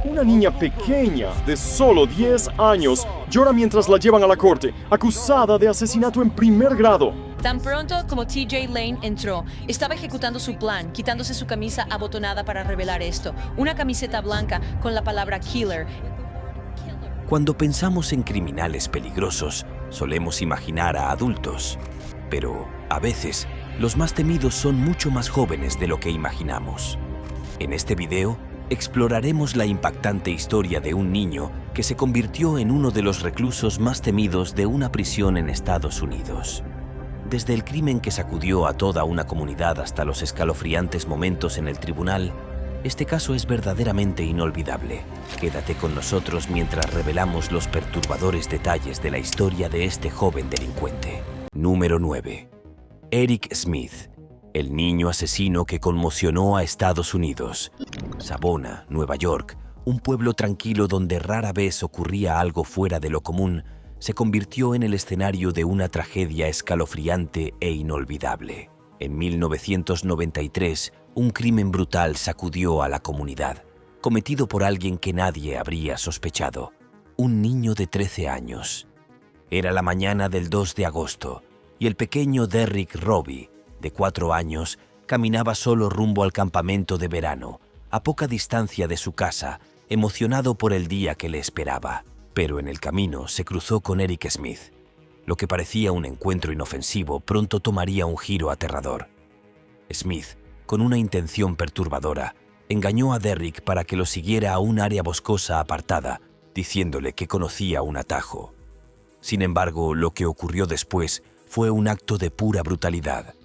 Una niña pequeña de solo 10 años llora mientras la llevan a la corte, acusada de asesinato en primer grado. Tan pronto como TJ Lane entró, estaba ejecutando su plan, quitándose su camisa abotonada para revelar esto. Una camiseta blanca con la palabra killer. Cuando pensamos en criminales peligrosos, solemos imaginar a adultos. Pero, a veces, los más temidos son mucho más jóvenes de lo que imaginamos. En este video, exploraremos la impactante historia de un niño que se convirtió en uno de los reclusos más temidos de una prisión en Estados Unidos. Desde el crimen que sacudió a toda una comunidad hasta los escalofriantes momentos en el tribunal, este caso es verdaderamente inolvidable. Quédate con nosotros mientras revelamos los perturbadores detalles de la historia de este joven delincuente. Número 9. Eric Smith, el niño asesino que conmocionó a Estados Unidos. Savona, Nueva York, un pueblo tranquilo donde rara vez ocurría algo fuera de lo común, se convirtió en el escenario de una tragedia escalofriante e inolvidable. En 1993, un crimen brutal sacudió a la comunidad, cometido por alguien que nadie habría sospechado, un niño de 13 años. Era la mañana del 2 de agosto y el pequeño Derrick Roby, de 4 años, caminaba solo rumbo al campamento de verano, a poca distancia de su casa, emocionado por el día que le esperaba. Pero en el camino se cruzó con Eric Smith. Lo que parecía un encuentro inofensivo pronto tomaría un giro aterrador. Smith, con una intención perturbadora, engañó a Derrick para que lo siguiera a un área boscosa apartada, diciéndole que conocía un atajo. Sin embargo, lo que ocurrió después fue un acto de pura brutalidad.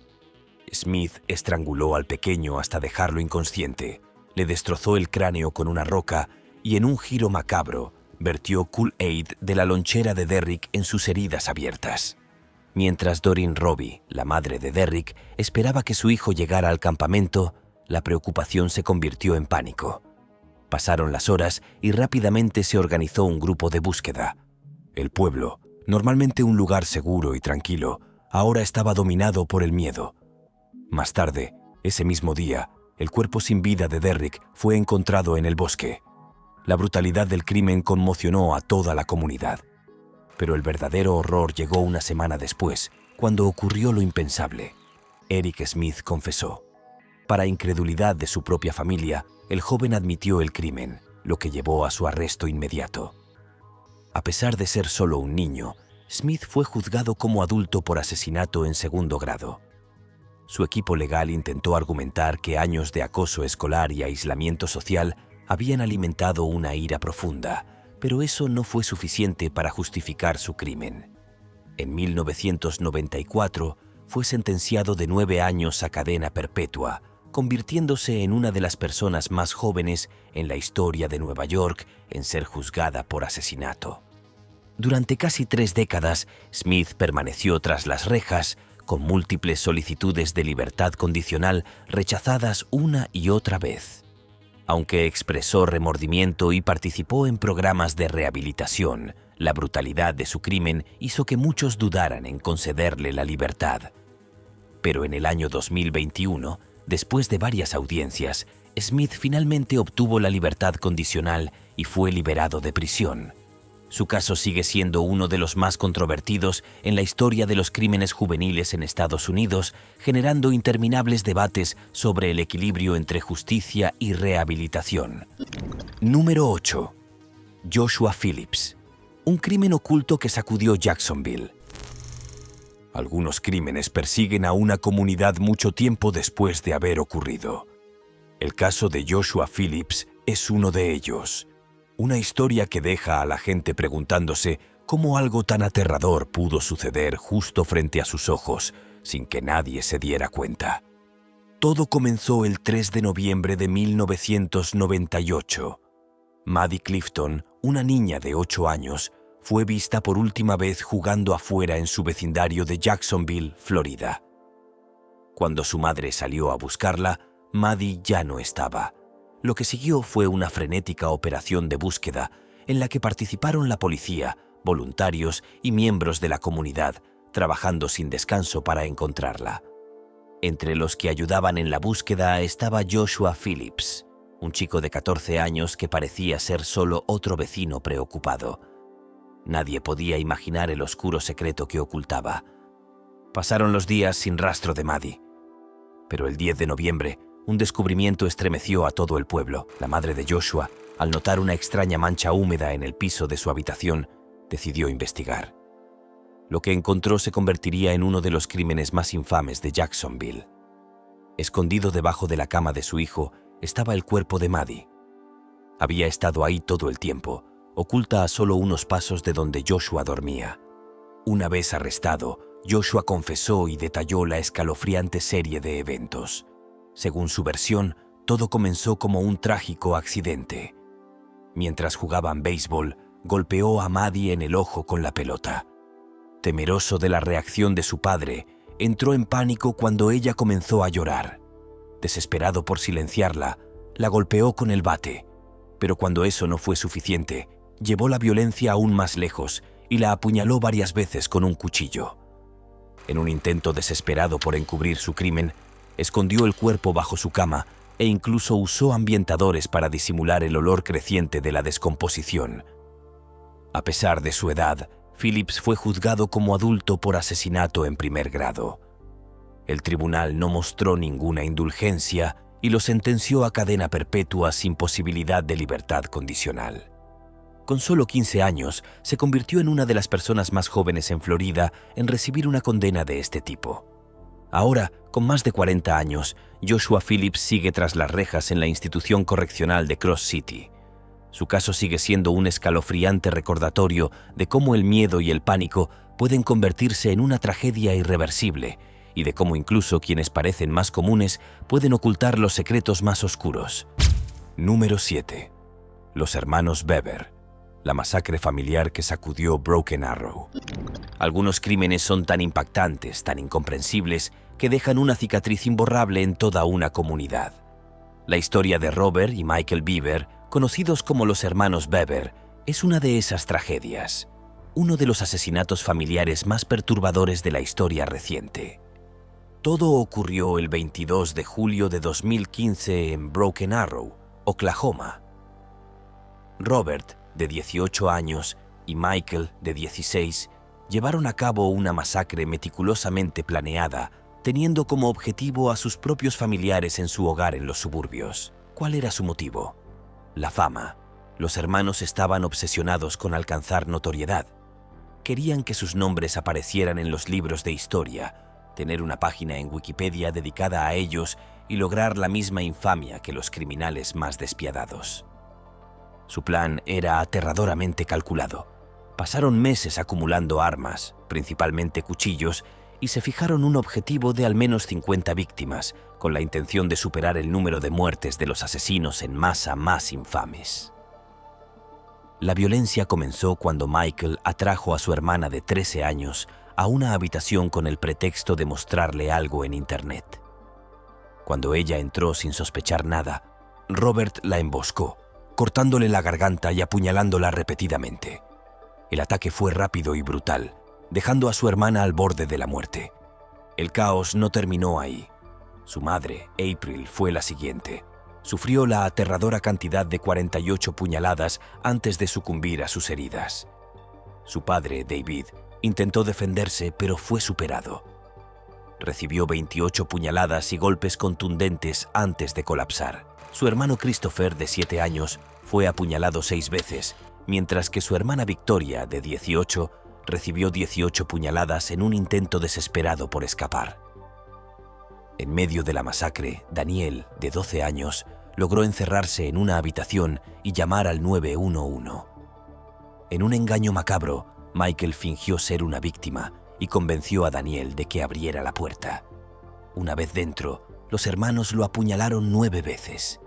Smith estranguló al pequeño hasta dejarlo inconsciente, le destrozó el cráneo con una roca y en un giro macabro, vertió Kool-Aid de la lonchera de Derrick en sus heridas abiertas. Mientras Doreen Roby, la madre de Derrick, esperaba que su hijo llegara al campamento, la preocupación se convirtió en pánico. Pasaron las horas y rápidamente se organizó un grupo de búsqueda. El pueblo, normalmente un lugar seguro y tranquilo, ahora estaba dominado por el miedo. Más tarde, ese mismo día, el cuerpo sin vida de Derrick fue encontrado en el bosque. La brutalidad del crimen conmocionó a toda la comunidad. Pero el verdadero horror llegó una semana después, cuando ocurrió lo impensable. Eric Smith confesó. Para incredulidad de su propia familia, el joven admitió el crimen, lo que llevó a su arresto inmediato. A pesar de ser solo un niño, Smith fue juzgado como adulto por asesinato en segundo grado. Su equipo legal intentó argumentar que años de acoso escolar y aislamiento social habían alimentado una ira profunda, pero eso no fue suficiente para justificar su crimen. En 1994 fue sentenciado de 9 años a cadena perpetua, convirtiéndose en una de las personas más jóvenes en la historia de Nueva York en ser juzgada por asesinato. Durante casi 3 décadas, Smith permaneció tras las rejas, con múltiples solicitudes de libertad condicional rechazadas una y otra vez. Aunque expresó remordimiento y participó en programas de rehabilitación, la brutalidad de su crimen hizo que muchos dudaran en concederle la libertad. Pero en el año 2021, después de varias audiencias, Smith finalmente obtuvo la libertad condicional y fue liberado de prisión. Su caso sigue siendo uno de los más controvertidos en la historia de los crímenes juveniles en Estados Unidos, generando interminables debates sobre el equilibrio entre justicia y rehabilitación. Número 8. Joshua Phillips. Un crimen oculto que sacudió Jacksonville. Algunos crímenes persiguen a una comunidad mucho tiempo después de haber ocurrido. El caso de Joshua Phillips es uno de ellos. Una historia que deja a la gente preguntándose cómo algo tan aterrador pudo suceder justo frente a sus ojos sin que nadie se diera cuenta. Todo comenzó el 3 de noviembre de 1998. Maddie Clifton, una niña de 8 años, fue vista por última vez jugando afuera en su vecindario de Jacksonville, Florida. Cuando su madre salió a buscarla, Maddie ya no estaba. Lo que siguió fue una frenética operación de búsqueda en la que participaron la policía, voluntarios y miembros de la comunidad, trabajando sin descanso para encontrarla. Entre los que ayudaban en la búsqueda estaba Joshua Phillips. un chico de 14 años que parecía ser solo otro vecino preocupado. Nadie podía imaginar el oscuro secreto que ocultaba. Pasaron los días sin rastro de Maddie. Pero el 10 de noviembre, un descubrimiento estremeció a todo el pueblo. La madre de Joshua, al notar una extraña mancha húmeda en el piso de su habitación, decidió investigar. Lo que encontró se convertiría en uno de los crímenes más infames de Jacksonville. Escondido debajo de la cama de su hijo estaba el cuerpo de Maddie. Había estado ahí todo el tiempo, oculta a solo unos pasos de donde Joshua dormía. Una vez arrestado, Joshua confesó y detalló la escalofriante serie de eventos. Según su versión, todo comenzó como un trágico accidente. Mientras jugaban béisbol, golpeó a Maddie en el ojo con la pelota. Temeroso de la reacción de su padre, entró en pánico cuando ella comenzó a llorar. Desesperado por silenciarla, la golpeó con el bate, pero cuando eso no fue suficiente, llevó la violencia aún más lejos y la apuñaló varias veces con un cuchillo. En un intento desesperado por encubrir su crimen, escondió el cuerpo bajo su cama e incluso usó ambientadores para disimular el olor creciente de la descomposición. A pesar de su edad, Phillips fue juzgado como adulto por asesinato en primer grado. El tribunal no mostró ninguna indulgencia y lo sentenció a cadena perpetua sin posibilidad de libertad condicional. Con solo 15 años, se convirtió en una de las personas más jóvenes en Florida en recibir una condena de este tipo. Ahora, con más de 40 años, Joshua Phillips sigue tras las rejas en la institución correccional de Cross City. Su caso sigue siendo un escalofriante recordatorio de cómo el miedo y el pánico pueden convertirse en una tragedia irreversible y de cómo incluso quienes parecen más comunes pueden ocultar los secretos más oscuros. Número 7. Los hermanos Beber. La masacre familiar que sacudió Broken Arrow. Algunos crímenes son tan impactantes, tan incomprensibles, que dejan una cicatriz imborrable en toda una comunidad. La historia de Robert y Michael Beber, conocidos como los hermanos Beber, es una de esas tragedias, uno de los asesinatos familiares más perturbadores de la historia reciente. Todo ocurrió el 22 de julio de 2015 en Broken Arrow, Oklahoma. Robert, de 18 años, y Michael, de 16, llevaron a cabo una masacre meticulosamente planeada, teniendo como objetivo a sus propios familiares en su hogar en los suburbios. ¿Cuál era su motivo? La fama. Los hermanos estaban obsesionados con alcanzar notoriedad. Querían que sus nombres aparecieran en los libros de historia, tener una página en Wikipedia dedicada a ellos y lograr la misma infamia que los criminales más despiadados. Su plan era aterradoramente calculado. Pasaron meses acumulando armas, principalmente cuchillos, y se fijaron un objetivo de al menos 50 víctimas, con la intención de superar el número de muertes de los asesinos en masa más infames. La violencia comenzó cuando Michael atrajo a su hermana de 13 años a una habitación con el pretexto de mostrarle algo en Internet. Cuando ella entró sin sospechar nada, Robert la emboscó, cortándole la garganta y apuñalándola repetidamente. El ataque fue rápido y brutal, dejando a su hermana al borde de la muerte. El caos no terminó ahí. Su madre, April, fue la siguiente. Sufrió la aterradora cantidad de 48 puñaladas antes de sucumbir a sus heridas. Su padre, David, intentó defenderse, pero fue superado. Recibió 28 puñaladas y golpes contundentes antes de colapsar. Su hermano Christopher, de 7 años, fue apuñalado 6 veces, mientras que su hermana Victoria, de 18, recibió 18 puñaladas en un intento desesperado por escapar. En medio de la masacre, Daniel, de 12 años, logró encerrarse en una habitación y llamar al 911. En un engaño macabro, Michael fingió ser una víctima y convenció a Daniel de que abriera la puerta. Una vez dentro, los hermanos lo apuñalaron 9 veces.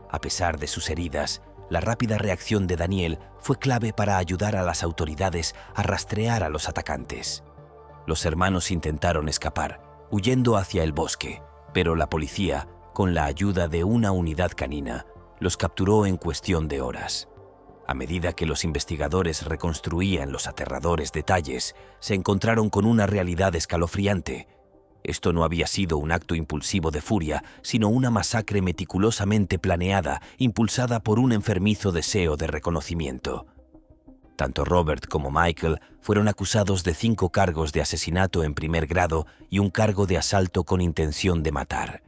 A pesar de sus heridas, la rápida reacción de Daniel fue clave para ayudar a las autoridades a rastrear a los atacantes. Los hermanos intentaron escapar, huyendo hacia el bosque, pero la policía, con la ayuda de una unidad canina, los capturó en cuestión de horas. A medida que los investigadores reconstruían los aterradores detalles, se encontraron con una realidad escalofriante. Esto no había sido un acto impulsivo de furia, sino una masacre meticulosamente planeada, impulsada por un enfermizo deseo de reconocimiento. Tanto Robert como Michael fueron acusados de 5 cargos de asesinato en primer grado y un cargo de asalto con intención de matar.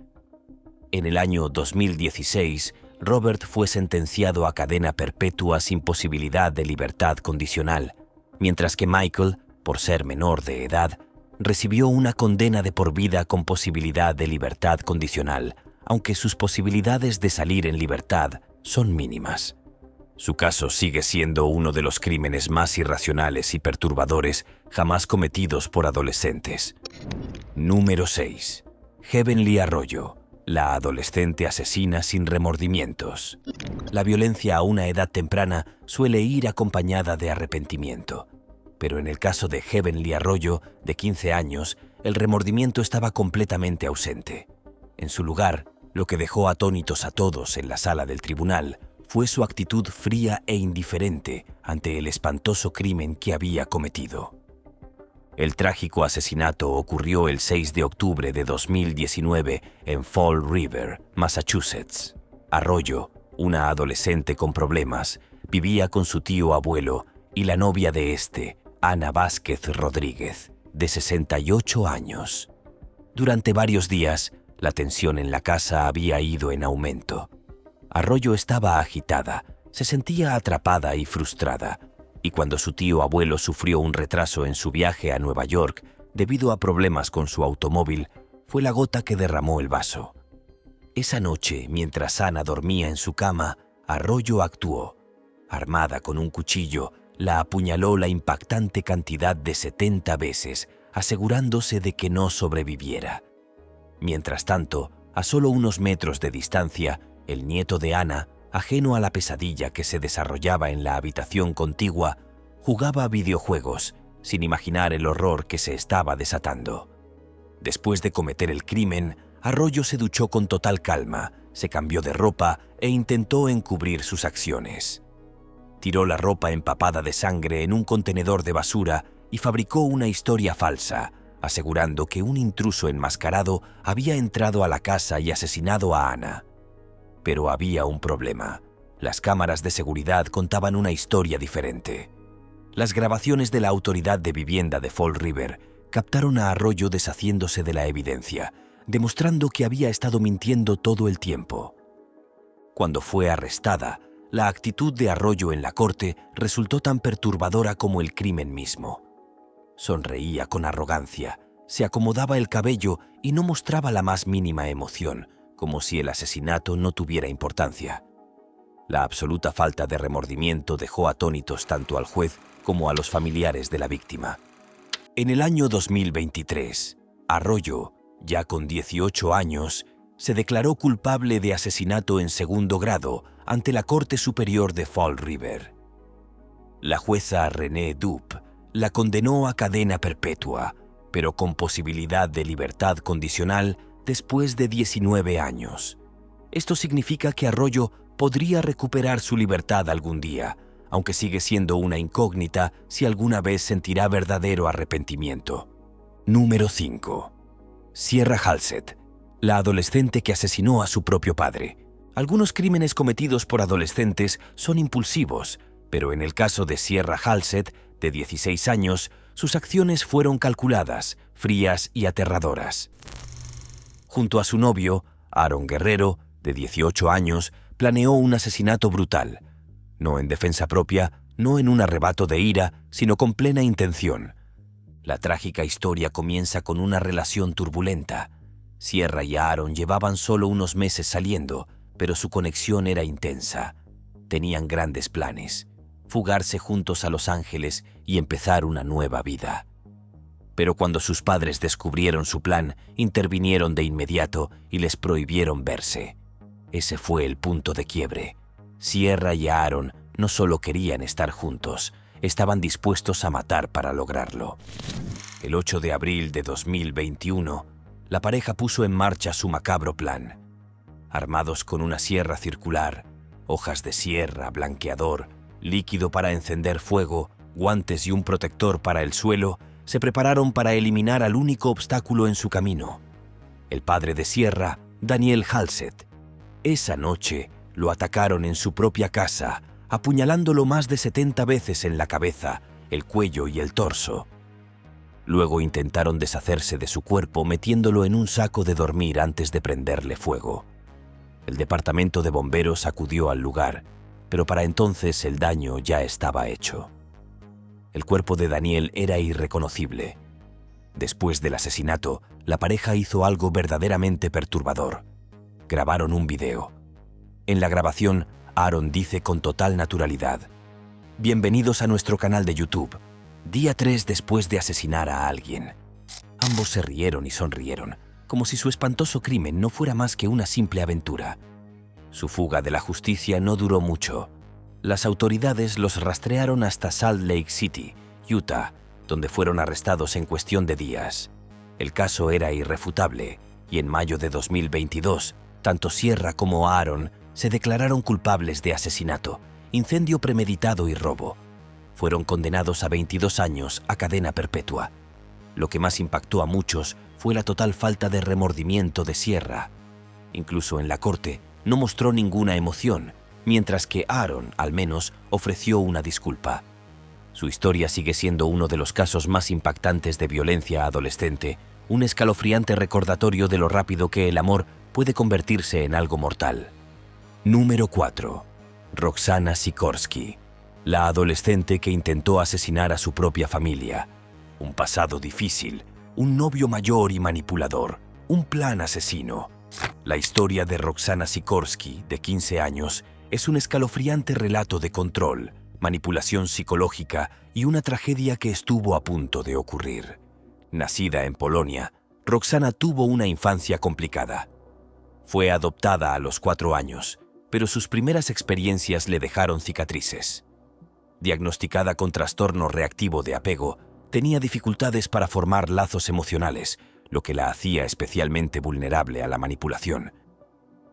En el año 2016, Robert fue sentenciado a cadena perpetua sin posibilidad de libertad condicional, mientras que Michael, por ser menor de edad, recibió una condena de por vida con posibilidad de libertad condicional, aunque sus posibilidades de salir en libertad son mínimas. Su caso sigue siendo uno de los crímenes más irracionales y perturbadores jamás cometidos por adolescentes. Número 6. Heavenly Arroyo, la adolescente asesina sin remordimientos. La violencia a una edad temprana suele ir acompañada de arrepentimiento. Pero en el caso de Heavenly Arroyo, de 15 años, el remordimiento estaba completamente ausente. En su lugar, lo que dejó atónitos a todos en la sala del tribunal fue su actitud fría e indiferente ante el espantoso crimen que había cometido. El trágico asesinato ocurrió el 6 de octubre de 2019 en Fall River, Massachusetts. Arroyo, una adolescente con problemas, vivía con su tío abuelo y la novia de este, Ana Vázquez Rodríguez, de 68 años. Durante varios días, la tensión en la casa había ido en aumento. Arroyo estaba agitada, se sentía atrapada y frustrada, y cuando su tío abuelo sufrió un retraso en su viaje a Nueva York debido a problemas con su automóvil, fue la gota que derramó el vaso. Esa noche, mientras Ana dormía en su cama, Arroyo actuó. Armada con un cuchillo, la apuñaló la impactante cantidad de 70 veces, asegurándose de que no sobreviviera. Mientras tanto, a solo unos metros de distancia, el nieto de Ana, ajeno a la pesadilla que se desarrollaba en la habitación contigua, jugaba a videojuegos, sin imaginar el horror que se estaba desatando. Después de cometer el crimen, Arroyo se duchó con total calma, se cambió de ropa e intentó encubrir sus acciones. Tiró la ropa empapada de sangre en un contenedor de basura y fabricó una historia falsa, asegurando que un intruso enmascarado había entrado a la casa y asesinado a Ana. Pero había un problema. Las cámaras de seguridad contaban una historia diferente. Las grabaciones de la Autoridad de Vivienda de Fall River captaron a Arroyo deshaciéndose de la evidencia, demostrando que había estado mintiendo todo el tiempo. Cuando fue arrestada, la actitud de Arroyo en la corte resultó tan perturbadora como el crimen mismo. Sonreía con arrogancia, se acomodaba el cabello y no mostraba la más mínima emoción, como si el asesinato no tuviera importancia. La absoluta falta de remordimiento dejó atónitos tanto al juez como a los familiares de la víctima. En el año 2023, Arroyo, ya con 18 años, se declaró culpable de asesinato en segundo grado ante la Corte Superior de Fall River. La jueza Renee Dupe la condenó a cadena perpetua, pero con posibilidad de libertad condicional después de 19 años. Esto significa que Arroyo podría recuperar su libertad algún día, aunque sigue siendo una incógnita si alguna vez sentirá verdadero arrepentimiento. Número 5. Sierra Halsett, la adolescente que asesinó a su propio padre. Algunos crímenes cometidos por adolescentes son impulsivos, pero en el caso de Sierra Halsett, de 16 años, sus acciones fueron calculadas, frías y aterradoras. Junto a su novio, Aaron Guerrero, de 18 años, planeó un asesinato brutal. No en defensa propia, no en un arrebato de ira, sino con plena intención. La trágica historia comienza con una relación turbulenta. Sierra y Aaron llevaban solo unos meses saliendo, pero su conexión era intensa. Tenían grandes planes: fugarse juntos a Los Ángeles y empezar una nueva vida. Pero cuando sus padres descubrieron su plan, intervinieron de inmediato y les prohibieron verse. Ese fue el punto de quiebre. Sierra y Aaron no solo querían estar juntos, estaban dispuestos a matar para lograrlo. El 8 de abril de 2021, la pareja puso en marcha su macabro plan. Armados con una sierra circular, hojas de sierra, blanqueador, líquido para encender fuego, guantes y un protector para el suelo, se prepararon para eliminar al único obstáculo en su camino, el padre de Sierra, Daniel Halsted. Esa noche lo atacaron en su propia casa, apuñalándolo más de 70 veces en la cabeza, el cuello y el torso. Luego intentaron deshacerse de su cuerpo metiéndolo en un saco de dormir antes de prenderle fuego. El departamento de bomberos acudió al lugar, pero para entonces el daño ya estaba hecho. El cuerpo de Daniel era irreconocible. Después del asesinato, la pareja hizo algo verdaderamente perturbador. Grabaron un video. En la grabación, Aaron dice con total naturalidad: «Bienvenidos a nuestro canal de YouTube. Día 3 después de asesinar a alguien». Ambos se rieron y sonrieron, como si su espantoso crimen no fuera más que una simple aventura. Su fuga de la justicia no duró mucho. Las autoridades los rastrearon hasta Salt Lake City, Utah, donde fueron arrestados en cuestión de días. El caso era irrefutable, y en mayo de 2022, tanto Sierra como Aaron se declararon culpables de asesinato, incendio premeditado y robo. Fueron condenados a 22 años a cadena perpetua. Lo que más impactó a muchos fue la total falta de remordimiento de Sierra. Incluso en la corte no mostró ninguna emoción, mientras que Aaron, al menos, ofreció una disculpa. Su historia sigue siendo uno de los casos más impactantes de violencia adolescente, un escalofriante recordatorio de lo rápido que el amor puede convertirse en algo mortal. Número 4. Roxana Sikorsky, la adolescente que intentó asesinar a su propia familia. Un pasado difícil, un novio mayor y manipulador, un plan asesino. La historia de Roxana Sikorsky, de 15 años, es un escalofriante relato de control, manipulación psicológica y una tragedia que estuvo a punto de ocurrir. Nacida en Polonia, Roxana tuvo una infancia complicada. Fue adoptada a los 4 años, pero sus primeras experiencias le dejaron cicatrices. Diagnosticada con trastorno reactivo de apego, tenía dificultades para formar lazos emocionales, lo que la hacía especialmente vulnerable a la manipulación.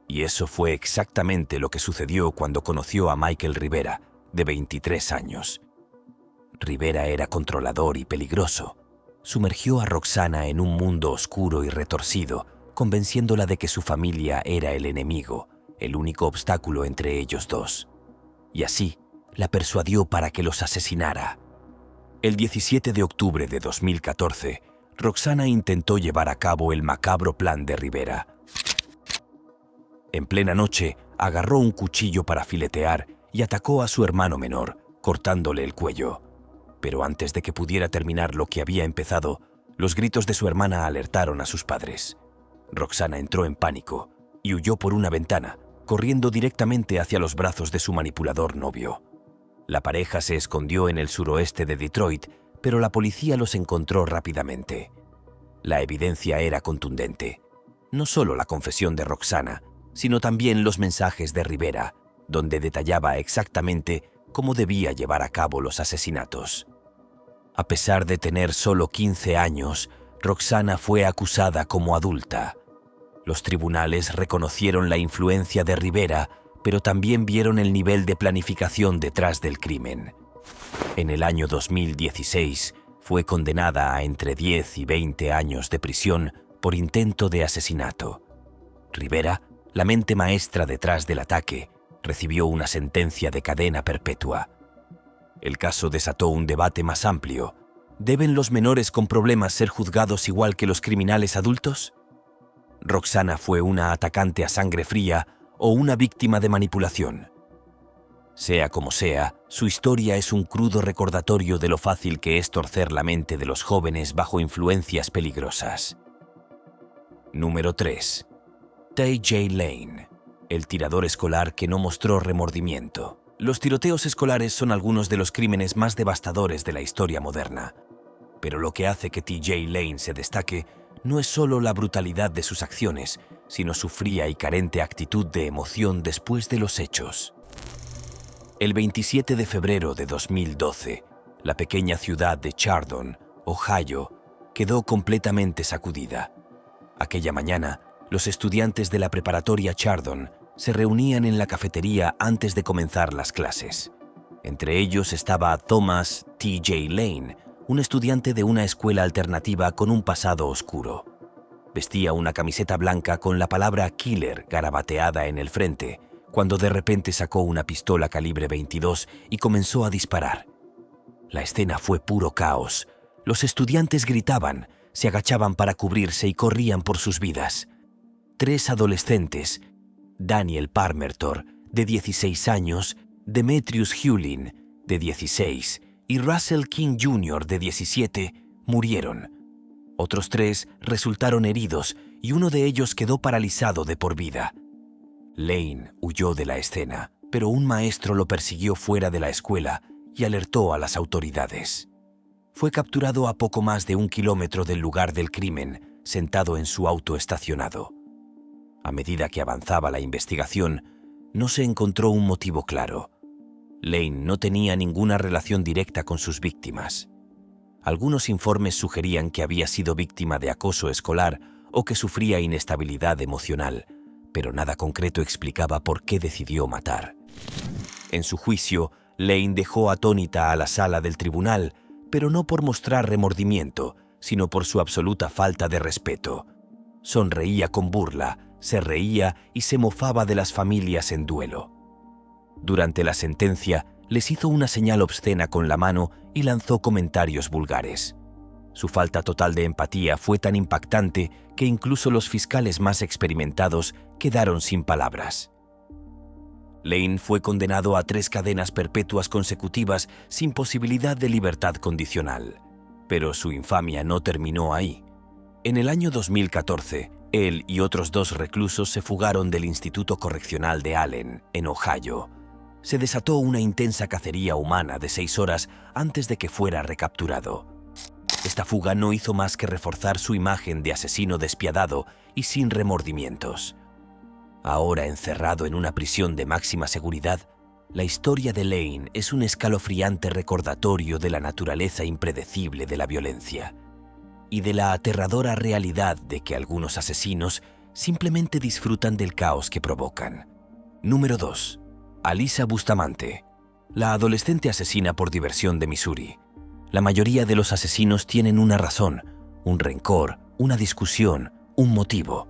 Y eso fue exactamente lo que sucedió cuando conoció a Michael Rivera, de 23 años. Rivera era controlador y peligroso. Sumergió a Roxana en un mundo oscuro y retorcido, convenciéndola de que su familia era el enemigo, el único obstáculo entre ellos dos. Y así, la persuadió para que los asesinara. El 17 de octubre de 2014, Roxana intentó llevar a cabo el macabro plan de Rivera. En plena noche, agarró un cuchillo para filetear y atacó a su hermano menor, cortándole el cuello. Pero antes de que pudiera terminar lo que había empezado, los gritos de su hermana alertaron a sus padres. Roxana entró en pánico y huyó por una ventana, corriendo directamente hacia los brazos de su manipulador novio. La pareja se escondió en el suroeste de Detroit, pero la policía los encontró rápidamente. La evidencia era contundente. No solo la confesión de Roxana, sino también los mensajes de Rivera, donde detallaba exactamente cómo debía llevar a cabo los asesinatos. A pesar de tener solo 15 años, Roxana fue acusada como adulta. Los tribunales reconocieron la influencia de Rivera, pero también vieron el nivel de planificación detrás del crimen. En el año 2016, fue condenada a entre 10 y 20 años de prisión por intento de asesinato. Rivera, la mente maestra detrás del ataque, recibió una sentencia de cadena perpetua. El caso desató un debate más amplio. ¿Deben los menores con problemas ser juzgados igual que los criminales adultos? ¿Roxana fue una atacante a sangre fría o una víctima de manipulación? Sea como sea, su historia es un crudo recordatorio de lo fácil que es torcer la mente de los jóvenes bajo influencias peligrosas. Número 3. T.J. Lane, el tirador escolar que no mostró remordimiento. Los tiroteos escolares son algunos de los crímenes más devastadores de la historia moderna. Pero lo que hace que T.J. Lane se destaque no es solo la brutalidad de sus acciones, sino su fría y carente actitud de emoción después de los hechos. El 27 de febrero de 2012, la pequeña ciudad de Chardon, Ohio, quedó completamente sacudida. Aquella mañana, los estudiantes de la preparatoria Chardon se reunían en la cafetería antes de comenzar las clases. Entre ellos estaba Thomas T.J. Lane, un estudiante de una escuela alternativa con un pasado oscuro. Vestía una camiseta blanca con la palabra Killer garabateada en el frente, cuando de repente sacó una pistola calibre 22 y comenzó a disparar. La escena fue puro caos. Los estudiantes gritaban, se agachaban para cubrirse y corrían por sus vidas. 3 adolescentes, Daniel Parmertor, de 16 años, Demetrius Hewlin, de 16, y Russell King Jr., de 17, murieron. Otros 3 resultaron heridos y uno de ellos quedó paralizado de por vida. Lane huyó de la escena, pero un maestro lo persiguió fuera de la escuela y alertó a las autoridades. Fue capturado a poco más de 1 kilómetro del lugar del crimen, sentado en su auto estacionado. A medida que avanzaba la investigación, no se encontró un motivo claro. Lane no tenía ninguna relación directa con sus víctimas. Algunos informes sugerían que había sido víctima de acoso escolar o que sufría inestabilidad emocional, pero nada concreto explicaba por qué decidió matar. En su juicio, Lane dejó atónita a la sala del tribunal, pero no por mostrar remordimiento, sino por su absoluta falta de respeto. Sonreía con burla, se reía y se mofaba de las familias en duelo. Durante la sentencia, les hizo una señal obscena con la mano y lanzó comentarios vulgares. Su falta total de empatía fue tan impactante que incluso los fiscales más experimentados quedaron sin palabras. Lane fue condenado a 3 cadenas perpetuas consecutivas sin posibilidad de libertad condicional. Pero su infamia no terminó ahí. En el año 2014, él y otros 2 reclusos se fugaron del Instituto Correccional de Allen, en Ohio. Se desató una intensa cacería humana de 6 horas antes de que fuera recapturado. Esta fuga no hizo más que reforzar su imagen de asesino despiadado y sin remordimientos. Ahora encerrado en una prisión de máxima seguridad, la historia de Lane es un escalofriante recordatorio de la naturaleza impredecible de la violencia y de la aterradora realidad de que algunos asesinos simplemente disfrutan del caos que provocan. Número 2. Alyssa Bustamante, la adolescente asesina por diversión de Missouri. La mayoría de los asesinos tienen una razón, un rencor, una discusión, un motivo.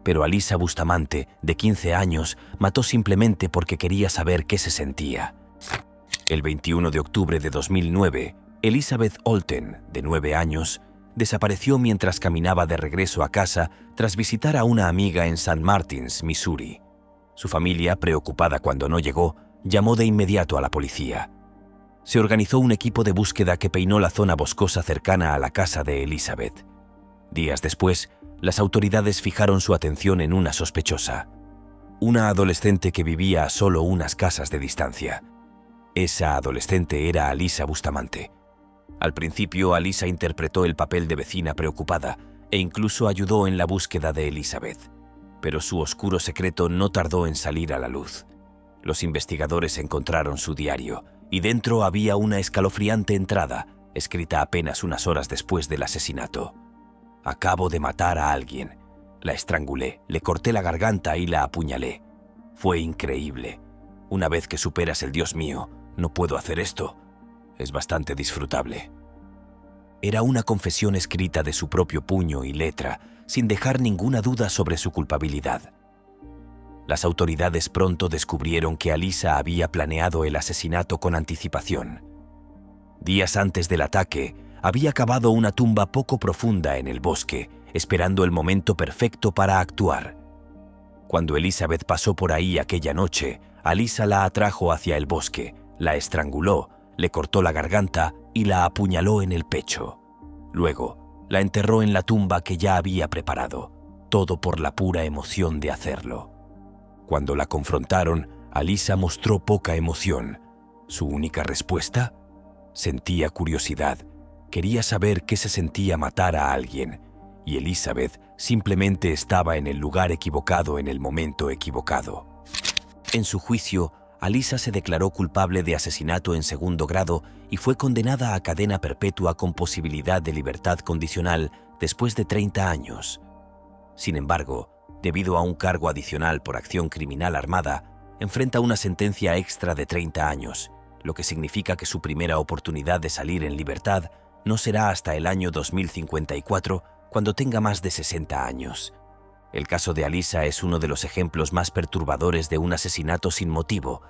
Pero Alyssa Bustamante, de 15 años, mató simplemente porque quería saber qué se sentía. El 21 de octubre de 2009, Elizabeth Olten, de 9 años, desapareció mientras caminaba de regreso a casa tras visitar a una amiga en St. Martins, Missouri. Su familia, preocupada cuando no llegó, llamó de inmediato a la policía. Se organizó un equipo de búsqueda que peinó la zona boscosa cercana a la casa de Elizabeth. Días después, las autoridades fijaron su atención en una sospechosa, una adolescente que vivía a solo unas casas de distancia. Esa adolescente era Alyssa Bustamante. Al principio, Alyssa interpretó el papel de vecina preocupada e incluso ayudó en la búsqueda de Elizabeth. Pero su oscuro secreto no tardó en salir a la luz. Los investigadores encontraron su diario y dentro había una escalofriante entrada, escrita apenas unas horas después del asesinato. Acabo de matar a alguien. La estrangulé, le corté la garganta y la apuñalé. Fue increíble. Una vez que superas el Dios mío, no puedo hacer esto. Es bastante disfrutable. Era una confesión escrita de su propio puño y letra, sin dejar ninguna duda sobre su culpabilidad. Las autoridades pronto descubrieron que Alyssa había planeado el asesinato con anticipación. Días antes del ataque, había cavado una tumba poco profunda en el bosque, esperando el momento perfecto para actuar. Cuando Elizabeth pasó por ahí aquella noche, Alyssa la atrajo hacia el bosque, la estranguló, le cortó la garganta y la apuñaló en el pecho. Luego, la enterró en la tumba que ya había preparado, todo por la pura emoción de hacerlo. Cuando la confrontaron, Alyssa mostró poca emoción. Su única respuesta: sentía curiosidad. Quería saber qué se sentía matar a alguien, y Elizabeth simplemente estaba en el lugar equivocado en el momento equivocado. En su juicio, Alyssa se declaró culpable de asesinato en segundo grado y fue condenada a cadena perpetua con posibilidad de libertad condicional después de 30 años. Sin embargo, debido a un cargo adicional por acción criminal armada, enfrenta una sentencia extra de 30 años, lo que significa que su primera oportunidad de salir en libertad no será hasta el año 2054 cuando tenga más de 60 años. El caso de Alyssa es uno de los ejemplos más perturbadores de un asesinato sin motivo,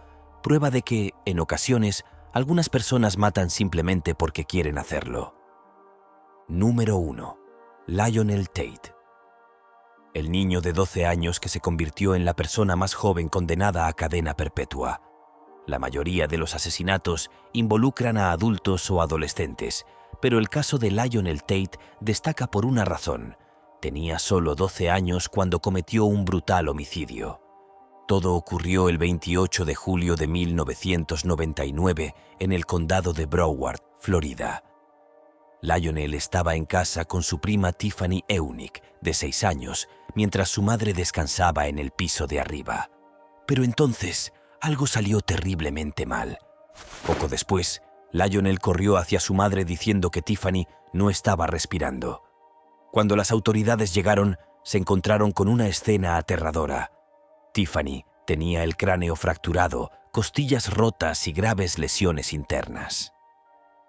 prueba de que, en ocasiones, algunas personas matan simplemente porque quieren hacerlo. Número 1. Lionel Tate. El niño de 12 años que se convirtió en la persona más joven condenada a cadena perpetua. La mayoría de los asesinatos involucran a adultos o adolescentes, pero el caso de Lionel Tate destaca por una razón. Tenía solo 12 años cuando cometió un brutal homicidio. Todo ocurrió el 28 de julio de 1999 en el condado de Broward, Florida. Lionel estaba en casa con su prima Tiffany Eunick, de 6 años, mientras su madre descansaba en el piso de arriba. Pero entonces, algo salió terriblemente mal. Poco después, Lionel corrió hacia su madre diciendo que Tiffany no estaba respirando. Cuando las autoridades llegaron, se encontraron con una escena aterradora. Tiffany tenía el cráneo fracturado, costillas rotas y graves lesiones internas.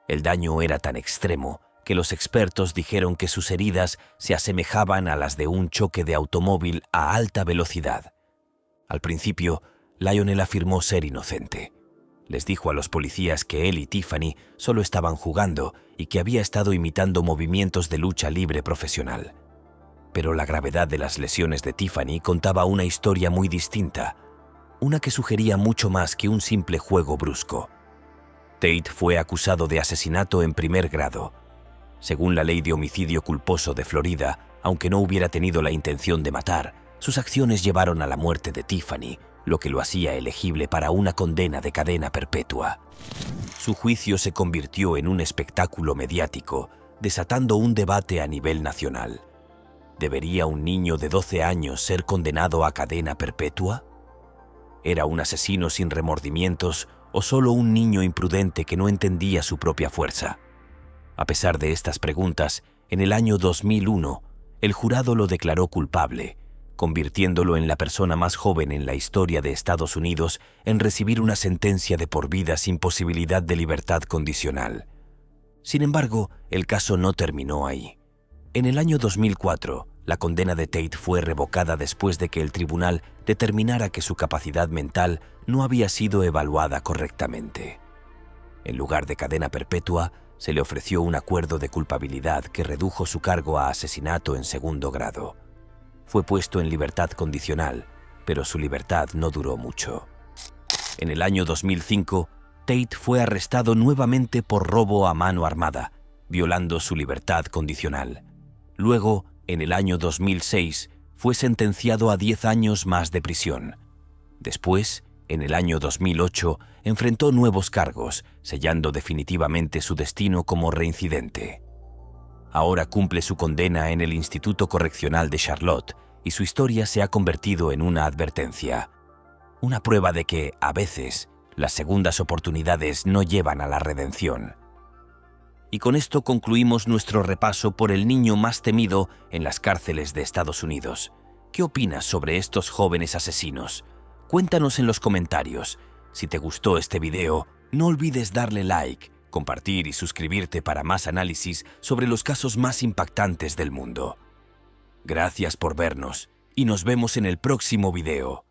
El daño era tan extremo que los expertos dijeron que sus heridas se asemejaban a las de un choque de automóvil a alta velocidad. Al principio, Lionel afirmó ser inocente. Les dijo a los policías que él y Tiffany solo estaban jugando y que había estado imitando movimientos de lucha libre profesional. Pero la gravedad de las lesiones de Tiffany contaba una historia muy distinta, una que sugería mucho más que un simple juego brusco. Tate fue acusado de asesinato en primer grado. Según la ley de homicidio culposo de Florida, aunque no hubiera tenido la intención de matar, sus acciones llevaron a la muerte de Tiffany, lo que lo hacía elegible para una condena de cadena perpetua. Su juicio se convirtió en un espectáculo mediático, desatando un debate a nivel nacional. ¿Debería un niño de 12 años ser condenado a cadena perpetua? ¿Era un asesino sin remordimientos o solo un niño imprudente que no entendía su propia fuerza? A pesar de estas preguntas, en el año 2001, el jurado lo declaró culpable, convirtiéndolo en la persona más joven en la historia de Estados Unidos en recibir una sentencia de por vida sin posibilidad de libertad condicional. Sin embargo, el caso no terminó ahí. En el año 2004, la condena de Tate fue revocada después de que el tribunal determinara que su capacidad mental no había sido evaluada correctamente. En lugar de cadena perpetua, se le ofreció un acuerdo de culpabilidad que redujo su cargo a asesinato en segundo grado. Fue puesto en libertad condicional, pero su libertad no duró mucho. En el año 2005, Tate fue arrestado nuevamente por robo a mano armada, violando su libertad condicional. Luego, en el año 2006, fue sentenciado a 10 años más de prisión. Después, en el año 2008, enfrentó nuevos cargos, sellando definitivamente su destino como reincidente. Ahora cumple su condena en el Instituto Correccional de Charlotte y su historia se ha convertido en una advertencia. Una prueba de que, a veces, las segundas oportunidades no llevan a la redención. Y con esto concluimos nuestro repaso por el niño más temido en las cárceles de Estados Unidos. ¿Qué opinas sobre estos jóvenes asesinos? Cuéntanos en los comentarios. Si te gustó este video, no olvides darle like, compartir y suscribirte para más análisis sobre los casos más impactantes del mundo. Gracias por vernos y nos vemos en el próximo video.